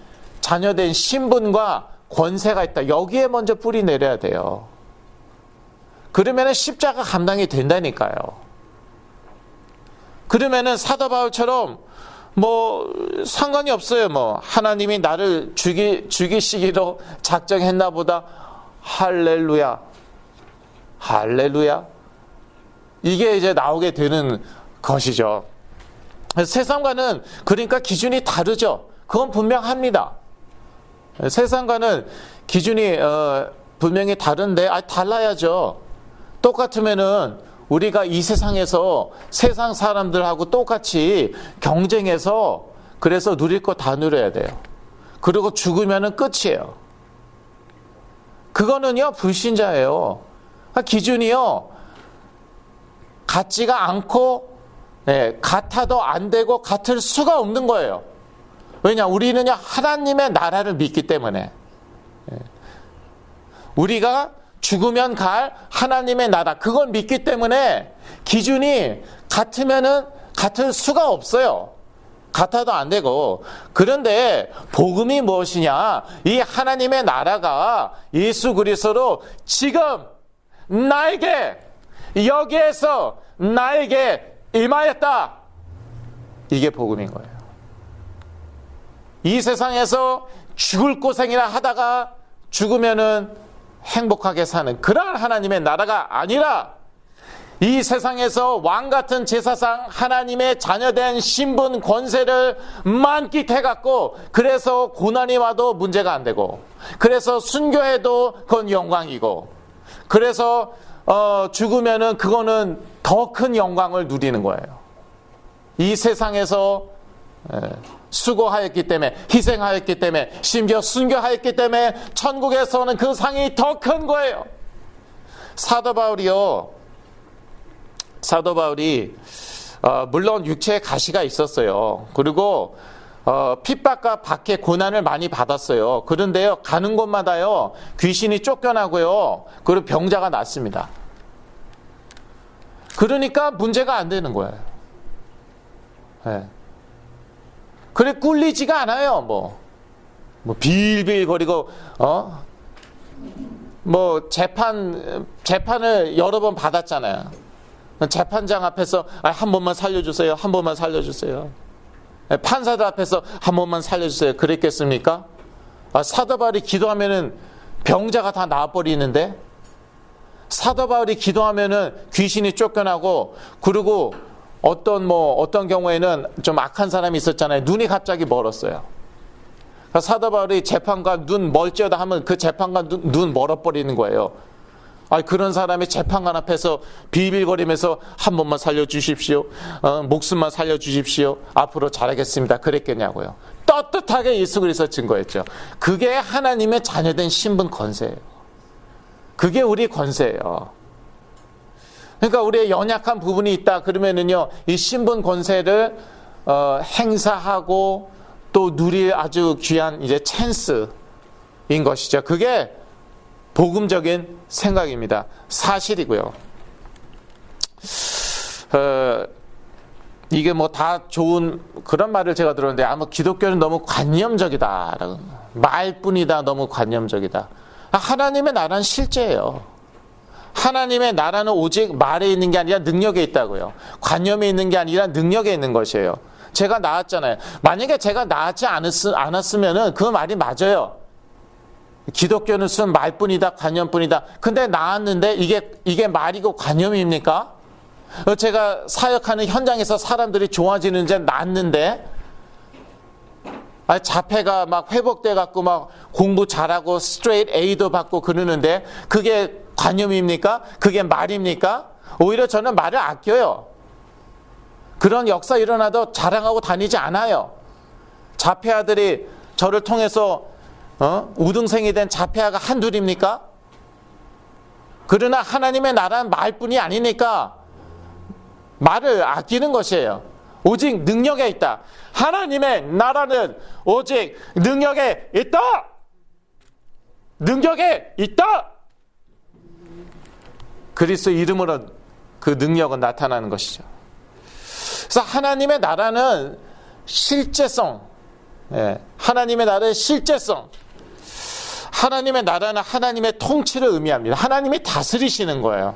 자녀된 신분과 권세가 있다. 여기에 먼저 뿌리 내려야 돼요. 그러면은 십자가 감당이 된다니까요. 그러면은 사도 바울처럼 뭐 상관이 없어요. 뭐 하나님이 나를 죽이시기로 작정했나 보다. 할렐루야. 할렐루야. 이게 이제 나오게 되는 것이죠. 세상과는 그러니까 기준이 다르죠. 그건 분명합니다. 세상과는 기준이 분명히 다른데, 달라야죠. 똑같으면은 우리가 이 세상에서 세상 사람들하고 똑같이 경쟁해서 그래서 누릴 거 다 누려야 돼요. 그리고 죽으면은 끝이에요. 그거는요 불신자예요. 기준이요 같지가 않고, 같아도 안 되고 같을 수가 없는 거예요. 왜냐? 우리는요 하나님의 나라를 믿기 때문에. 우리가 죽으면 갈 하나님의 나라, 그걸 믿기 때문에 기준이 같으면은 같을 수가 없어요. 같아도 안 되고. 그런데 복음이 무엇이냐? 이 하나님의 나라가 예수 그리스도로 지금 나에게, 여기에서 나에게 임하였다. 이게 복음인 거예요. 이 세상에서 죽을 고생이나 하다가 죽으면은 행복하게 사는 그러한 하나님의 나라가 아니라 이 세상에서 왕같은 제사상 하나님의 자녀된 신분 권세를 만끽해갖고 그래서 고난이 와도 문제가 안 되고 그래서 순교해도 그건 영광이고 그래서 죽으면은 그거는 더 큰 영광을 누리는 거예요. 이 세상에서 수고하였기 때문에 희생하였기 때문에 심지어 순교하였기 때문에 천국에서는 그 상이 더 큰 거예요. 사도 바울이 물론 육체에 가시가 있었어요. 그리고 핍박과 박해 고난을 많이 받았어요. 그런데요 가는 곳마다요 귀신이 쫓겨나고요 그리고 병자가 났습니다. 그러니까 문제가 안 되는 거예요. 네. 그래 꿀리지가 않아요. 뭐 빌빌거리고 뭐 재판을 여러 번 받았잖아요. 재판장 앞에서 한 번만 살려주세요. 한 번만 살려주세요. 판사들 앞에서 한 번만 살려주세요. 그랬겠습니까? 사도 바울이 기도하면은 병자가 다 나와버리는데 사도 바울이 기도하면은 귀신이 쫓겨나고 그리고 어떤 경우에는 좀 악한 사람이 있었잖아요. 눈이 갑자기 멀었어요. 사도 바울이 재판관 눈 멀찌어다 하면 그 재판관 눈 멀어버리는 거예요. 그런 사람이 재판관 앞에서 비빌거리면서 한 번만 살려주십시오. 목숨만 살려주십시오. 앞으로 잘하겠습니다. 그랬겠냐고요. 떳떳하게 예수 그리스도 증거했죠. 그게 하나님의 자녀된 신분 권세예요. 그게 우리 권세예요. 그러니까 우리의 연약한 부분이 있다 그러면은요 이 신분 권세를 행사하고 또 누릴 아주 귀한 이제 찬스인 것이죠. 그게 복음적인 생각입니다. 사실이고요. 이게 뭐 다 좋은 그런 말을 제가 들었는데 아마 기독교는 너무 관념적이다. 말뿐이다. 너무 관념적이다. 하나님의 나라는 실제예요. 하나님의 나라는 오직 말에 있는 게 아니라 능력에 있다고요. 관념에 있는 게 아니라 능력에 있는 것이에요. 제가 낳았잖아요. 만약에 제가 낳지 않았으면은 그 말이 맞아요. 기독교는 쓴 말뿐이다, 관념뿐이다. 근데 낳았는데 이게 말이고 관념입니까? 제가 사역하는 현장에서 사람들이 좋아지는지 낳았는데 자폐가 막 회복돼 갖고 막 공부 잘하고 스트레이트 A도 받고 그러는데 그게 관념입니까? 그게 말입니까? 오히려 저는 말을 아껴요. 그런 역사 일어나도 자랑하고 다니지 않아요. 자폐아들이 저를 통해서 우등생이 된 자폐아가 한둘입니까? 그러나 하나님의 나라는 말뿐이 아니니까 말을 아끼는 것이에요. 오직 능력에 있다. 하나님의 나라는 오직 능력에 있다. 능력에 있다. 그리스도 이름으로 그 능력은 나타나는 것이죠. 그래서 하나님의 나라는 실제성, 하나님의 나라의 실제성, 하나님의 나라는 하나님의 통치를 의미합니다. 하나님이 다스리시는 거예요.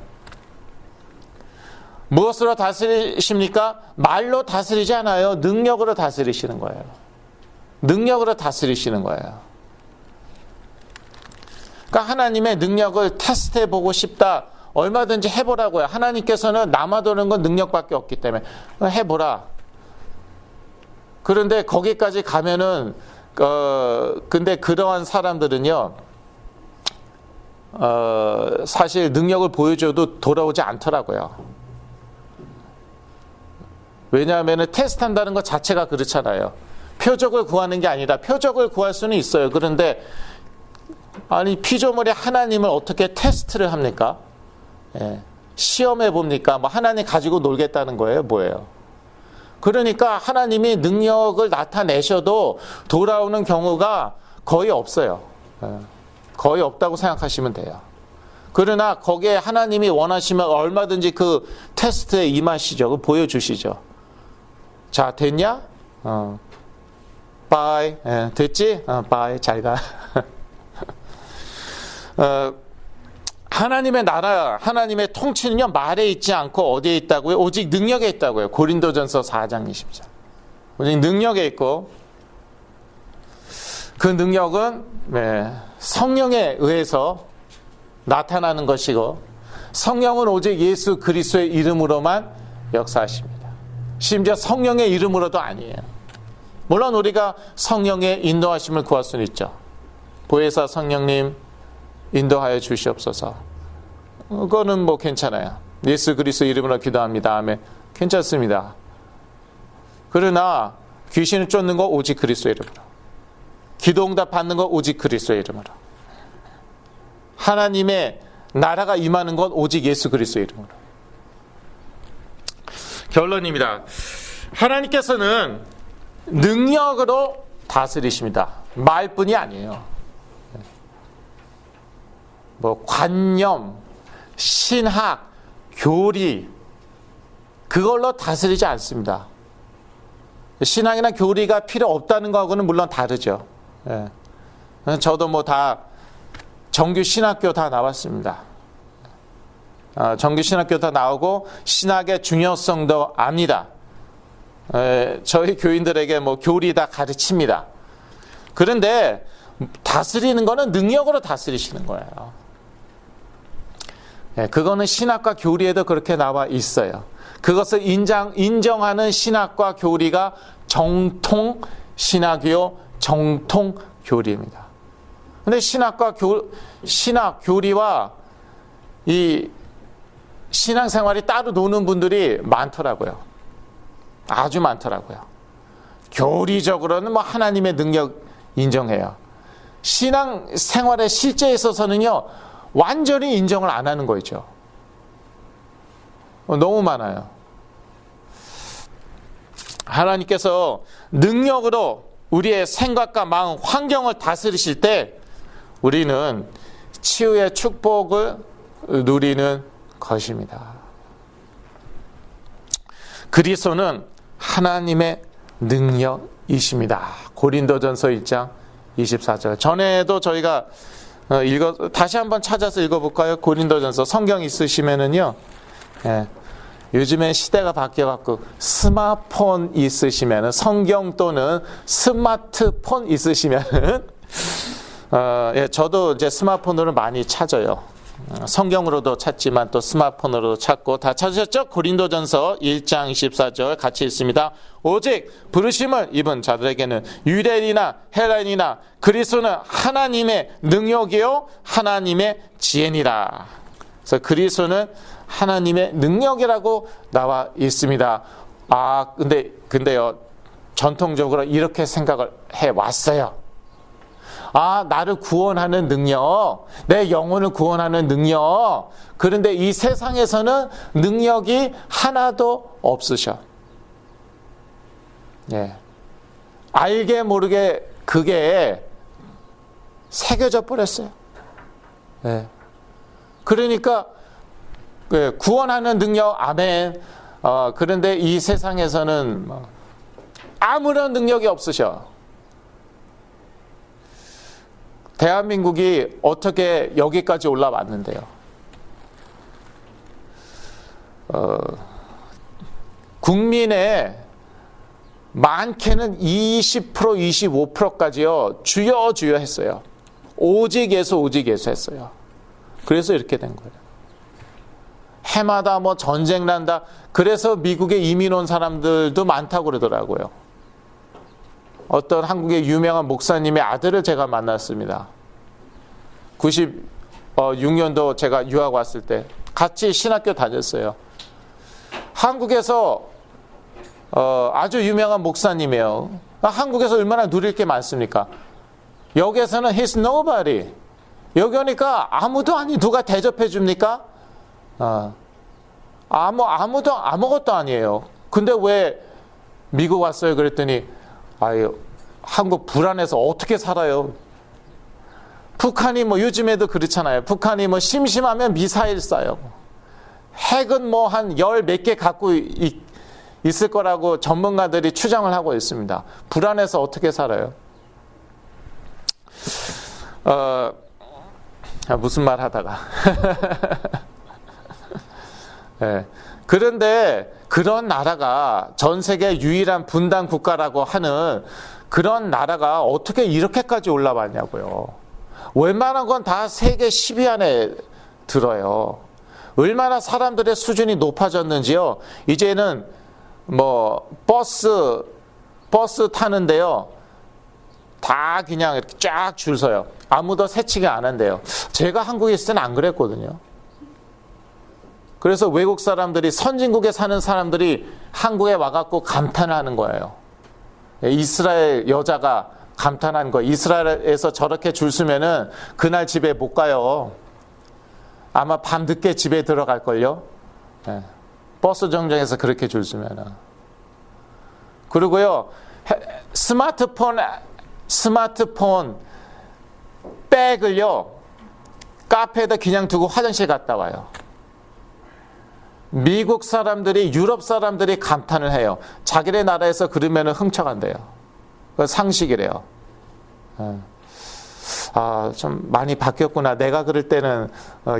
무엇으로 다스리십니까? 말로 다스리지 않아요. 능력으로 다스리시는 거예요. 능력으로 다스리시는 거예요. 그러니까 하나님의 능력을 테스트해보고 싶다. 얼마든지 해보라고요. 하나님께서는 남아도는 건 능력밖에 없기 때문에 해보라. 그런데 거기까지 가면은 근데 그러한 사람들은요 사실 능력을 보여줘도 돌아오지 않더라고요. 왜냐하면 테스트한다는 것 자체가 그렇잖아요. 표적을 구하는 게 아니라 표적을 구할 수는 있어요. 그런데 아니 피조물의 하나님을 어떻게 테스트를 합니까? 시험해 봅니까? 뭐 하나님 가지고 놀겠다는 거예요? 뭐예요? 그러니까 하나님이 능력을 나타내셔도 돌아오는 경우가 거의 없어요. 거의 없다고 생각하시면 돼요. 그러나 거기에 하나님이 원하시면 얼마든지 그 테스트에 임하시죠. 그거 보여주시죠. 자, 됐냐? 바이. 됐지? 바이. 잘 가. 하나님의 나라, 하나님의 통치는요, 말에 있지 않고 어디에 있다고요? 오직 능력에 있다고요. 고린도전서 4장 20절. 오직 능력에 있고, 그 능력은 성령에 의해서 나타나는 것이고 성령은 오직 예수 그리스도의 이름으로만 역사하십니다. 심지어 성령의 이름으로도 아니에요. 물론 우리가 성령의 인도하심을 구할 수는 있죠. 보혜사 성령님 인도하여 주시옵소서. 그거는 뭐 괜찮아요. 예수 그리스도 이름으로 기도합니다. 아멘. 괜찮습니다. 그러나 귀신을 쫓는 거 오직 그리스도 이름으로. 기도응답 받는 거 오직 그리스도 이름으로. 하나님의 나라가 임하는 건 오직 예수 그리스도 이름으로. 결론입니다. 하나님께서는 능력으로 다스리십니다. 말뿐이 아니에요. 뭐 관념, 신학, 교리 그걸로 다스리지 않습니다. 신학이나 교리가 필요 없다는 거하고는 물론 다르죠. 저도 뭐 다 정규 신학교 다 나왔습니다. 정규 신학교 다 나오고 신학의 중요성도 압니다. 저희 교인들에게 뭐 교리 다 가르칩니다. 그런데 다스리는 거는 능력으로 다스리시는 거예요. 그거는 신학과 교리에도 그렇게 나와 있어요. 그것을 인정하는 신학과 교리가 정통 신학이요, 정통 교리입니다. 근데 신학 교리와 이 신앙생활이 따로 노는 분들이 많더라고요. 아주 많더라고요. 교리적으로는 뭐 하나님의 능력 인정해요. 신앙생활의 실제에 있어서는요, 완전히 인정을 안 하는 거죠. 너무 많아요. 하나님께서 능력으로 우리의 생각과 마음, 환경을 다스리실 때 우리는 치유의 축복을 누리는 것입니다. 그리스도는 하나님의 능력이십니다. 고린도전서 1장 24절. 전에도 저희가 다시 한번 찾아서 읽어볼까요? 고린도전서. 성경 있으시면은요, 요즘에 시대가 바뀌어갖고 스마트폰 있으시면은, 성경 또는 스마트폰 있으시면은, 저도 이제 스마트폰으로 많이 찾아요. 성경으로도 찾지만 또 스마트폰으로도 찾고. 다 찾으셨죠? 고린도전서 1장 24절 같이 읽습니다. 오직 부르심을 입은 자들에게는 유대인이나 헬라인이나 그리스도는 하나님의 능력이요 하나님의 지혜니라. 그래서 그리스도는 하나님의 능력이라고 나와 있습니다. 근데요, 전통적으로 이렇게 생각을 해 왔어요. 나를 구원하는 능력, 내 영혼을 구원하는 능력. 그런데 이 세상에서는 능력이 하나도 없으셔. 알게 모르게 그게 새겨져 버렸어요. 그러니까 구원하는 능력, 아멘. 그런데 이 세상에서는 아무런 능력이 없으셔. 대한민국이 어떻게 여기까지 올라왔는데요? 국민의 많게는 20%, 25%까지요, 주여 주여 했어요. 오직 예수, 오직 예수 했어요. 그래서 이렇게 된 거예요. 해마다 뭐 전쟁 난다. 그래서 미국에 이민 온 사람들도 많다고 그러더라고요. 어떤 한국의 유명한 목사님의 아들을 제가 만났습니다. 96년도 제가 유학 왔을 때 같이 신학교 다녔어요. 한국에서 아주 유명한 목사님이에요. 한국에서 얼마나 누릴 게 많습니까? 여기에서는 he's nobody. 여기 오니까 아무도 아니, 누가 대접해 줍니까? 아무것도 아니에요. 근데 왜 미국 왔어요? 그랬더니 한국 불안해서 어떻게 살아요? 북한이 뭐 요즘에도 그렇잖아요. 북한이 뭐 심심하면 미사일 쏴요. 핵은 뭐 한 열 몇 개 갖고 있을 거라고 전문가들이 추정을 하고 있습니다. 불안해서 어떻게 살아요? 무슨 말 하다가 그런데 그런 나라가 전 세계 유일한 분단 국가라고 하는 그런 나라가 어떻게 이렇게까지 올라왔냐고요. 웬만한 건 다 세계 10위 안에 들어요. 얼마나 사람들의 수준이 높아졌는지요. 이제는 뭐 버스 타는데요. 다 그냥 이렇게 쫙 줄 서요. 아무도 새치기 안 한대요. 제가 한국에 있을 때는 안 그랬거든요. 그래서 외국 사람들이, 선진국에 사는 사람들이 한국에 와갖고 감탄을 하는 거예요. 이스라엘 여자가 감탄한 거예요. 이스라엘에서 저렇게 줄 서면은 그날 집에 못 가요. 아마 밤늦게 집에 들어갈걸요. 네. 버스 정류장에서 그렇게 줄 서면은. 그리고요, 스마트폰 백을요, 카페에다 그냥 두고 화장실 갔다 와요. 미국 사람들이, 유럽 사람들이 감탄을 해요. 자기네 나라에서 그러면 훔쳐간대요. 그 상식이래요. 아, 좀 많이 바뀌었구나. 내가 그럴 때는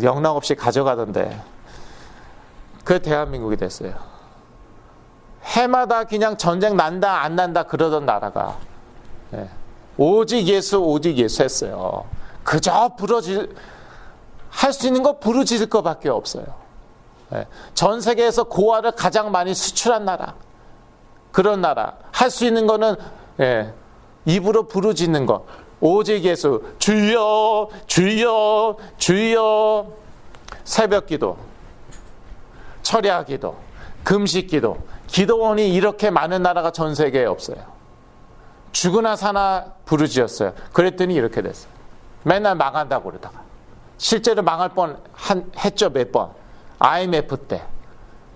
영락 없이 가져가던데. 그 대한민국이 됐어요. 해마다 그냥 전쟁 난다 안 난다 그러던 나라가 오직 예수 했어요. 그저 할 수 있는 거 부르짖을 것밖에 없어요. 전 세계에서 고아를 가장 많이 수출한 나라, 그런 나라. 할 수 있는 거는 입으로 부르짖는 것. 오직 예수, 주여 주여 주여. 새벽기도, 철야기도, 금식기도. 기도원이 이렇게 많은 나라가 전 세계에 없어요. 죽으나 사나 부르짖었어요. 그랬더니 이렇게 됐어요. 맨날 망한다고 그러다가 실제로 망할 뻔 했죠. 몇 번. IMF 때.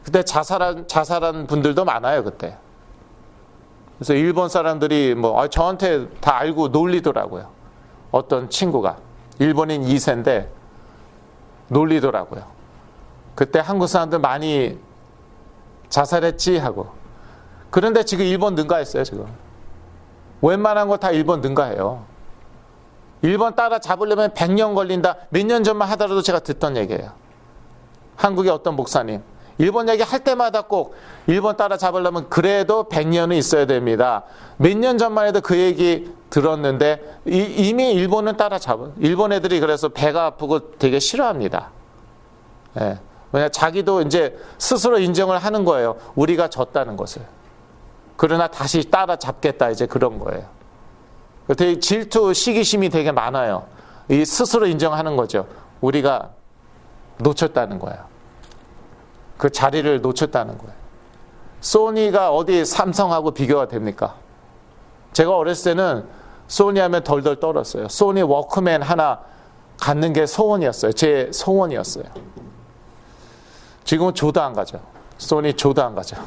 그때 자살한 분들도 많아요. 그때. 그래서 일본 사람들이 저한테 다 알고 놀리더라고요. 어떤 친구가 일본인 2세인데 놀리더라고요. 그때 한국 사람들 많이 자살했지 하고. 그런데 지금 일본 능가했어요. 지금 웬만한 거 다 일본 능가해요. 일본 따라 잡으려면 100년 걸린다. 몇 년 전만 하더라도 제가 듣던 얘기예요. 한국의 어떤 목사님, 일본 얘기 할 때마다 꼭 일본 따라 잡으려면 그래도 100년은 있어야 됩니다. 몇 년 전만 해도 그 얘기 들었는데 이미 일본은 따라잡은. 일본 애들이 그래서 배가 아프고 되게 싫어합니다. 왜냐 자기도 이제 스스로 인정을 하는 거예요. 우리가 졌다는 것을. 그러나 다시 따라잡겠다 이제 그런 거예요. 되게 질투, 시기심이 되게 많아요. 이 스스로 인정하는 거죠. 우리가 놓쳤다는 거예요. 그 자리를 놓쳤다는 거예요. 소니가 어디 삼성하고 비교가 됩니까? 제가 어렸을 때는 소니 하면 덜덜 떨었어요. 소니 워크맨 하나 갖는 게 소원이었어요. 제 소원이었어요. 지금은 조도 안 가죠. 소니 조도 안 가죠.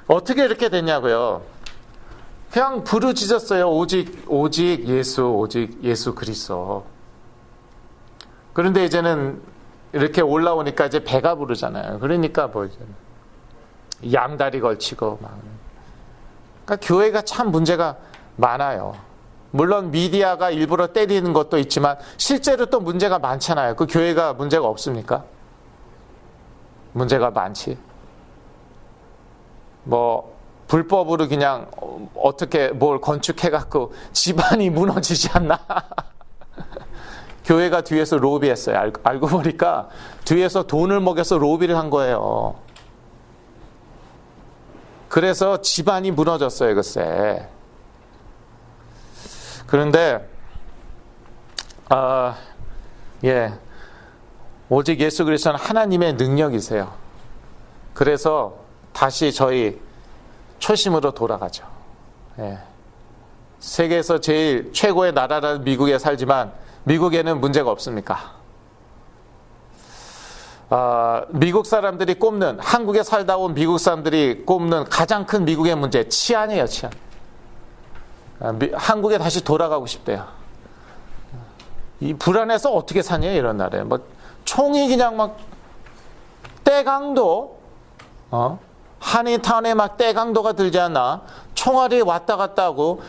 어떻게 이렇게 됐냐고요. 그냥 부르짖었어요. 오직 예수 그리스도. 그런데 이제는 이렇게 올라오니까 이제 배가 부르잖아요. 그러니까 양다리 걸치고 막. 그러니까 교회가 참 문제가 많아요. 물론 미디어가 일부러 때리는 것도 있지만 실제로 또 문제가 많잖아요. 그 교회가 문제가 없습니까? 문제가 많지. 불법으로 그냥 어떻게 뭘 건축해갖고 집안이 무너지지 않나. 교회가 뒤에서 로비했어요. 알고 보니까 뒤에서 돈을 먹여서 로비를 한 거예요. 그래서 집안이 무너졌어요. 글쎄. 그런데 오직 예수 그리스도는 하나님의 능력이세요. 그래서 다시 저희 초심으로 돌아가죠. 세계에서 제일 최고의 나라라는 미국에 살지만 미국에는 문제가 없습니까? 미국 사람들이 꼽는, 한국에 살다 온 미국 사람들이 꼽는 가장 큰 미국의 문제, 치안이에요. 치안. 한국에 다시 돌아가고 싶대요. 이 불안해서 어떻게 사냐 이런 나라에. 총이 그냥 막 떼강도 한인타운에 막 떼강도가 들지 않나. 총알이 왔다 갔다 하고.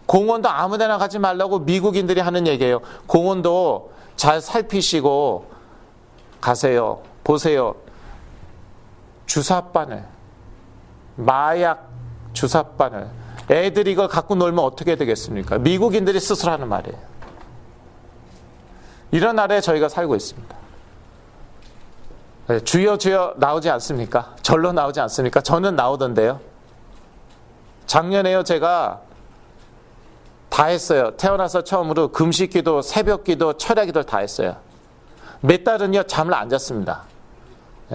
공원도 아무데나 가지 말라고 미국인들이 하는 얘기예요. 공원도 잘 살피시고 가세요. 보세요. 주사바늘, 마약 주사바늘. 애들이 이걸 갖고 놀면 어떻게 되겠습니까? 미국인들이 스스로 하는 말이에요. 이런 나라에 저희가 살고 있습니다. 주여 주여 나오지 않습니까? 절로 나오지 않습니까? 저는 나오던데요. 작년에요, 제가 다 했어요. 태어나서 처음으로 금식기도, 새벽기도, 철야기도를 다 했어요. 몇 달은요, 잠을 안 잤습니다.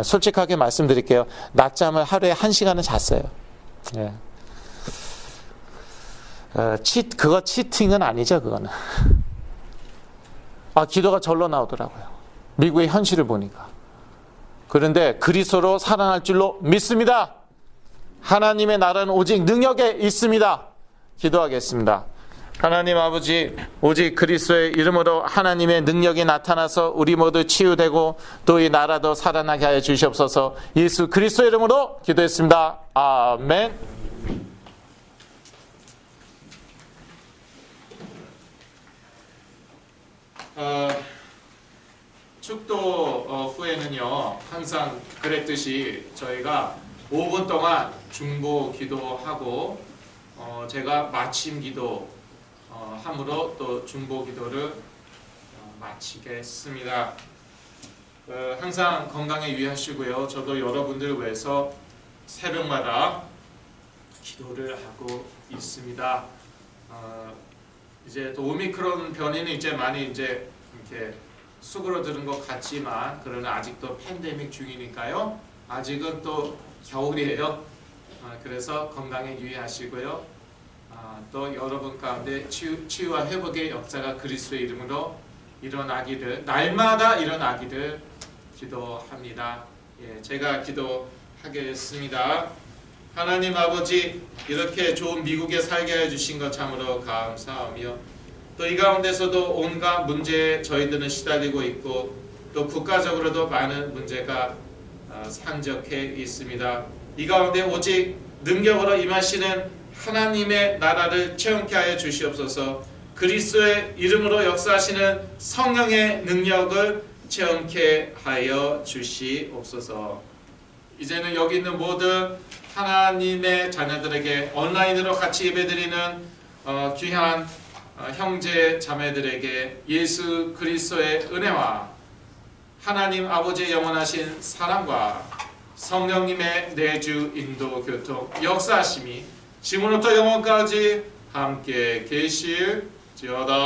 솔직하게 말씀드릴게요. 낮잠을 하루에 1시간은 잤어요. 예. 그거 치팅은 아니죠, 그거는. 기도가 절로 나오더라고요. 미국의 현실을 보니까. 그런데 그리스도로 살아날 줄로 믿습니다. 하나님의 나라는 오직 능력에 있습니다. 기도하겠습니다. 하나님 아버지, 오직 그리스도의 이름으로 하나님의 능력이 나타나서 우리 모두 치유되고 또 이 나라도 살아나게 하여 주시옵소서. 예수 그리스도의 이름으로 기도했습니다. 아멘. 축도 후에는요, 항상 그랬듯이 저희가 5분 동안 중보 기도하고 제가 마침 기도 함으로 또 중보 기도를 마치겠습니다. 항상 건강에 유의하시고요. 저도 여러분들 위해서 새벽마다 기도를 하고 있습니다. 이제 또 오미크론 변이는 이제 많이 이제 이렇게 수그러드는 것 같지만 그러나 아직도 팬데믹 중이니까요. 아직은 또 겨울이에요. 그래서 건강에 유의하시고요. 또 여러분 가운데 치유와 회복의 역사가 그리스도의 이름으로 일어나기를, 날마다 일어나기를 기도합니다. 예, 제가 기도하겠습니다. 하나님 아버지, 이렇게 좋은 미국에 살게 해주신 것 참으로 감사하며 또 이 가운데서도 온갖 문제에 저희들은 시달리고 있고 또 국가적으로도 많은 문제가 산적해 있습니다. 이 가운데 오직 능력으로 임하시는 하나님의 나라를 체험케 하여 주시옵소서. 그리스도의 이름으로 역사하시는 성령의 능력을 체험케 하여 주시옵소서. 이제는 여기 있는 모든 하나님의 자녀들에게 온라인으로 같이 예배드리는 귀한 형제 자매들에게 예수 그리스도의 은혜와 하나님 아버지의 영원하신 사랑과 성령님의 내주 인도 교통 역사하심이 지금부터 영원까지 함께 계실지어다.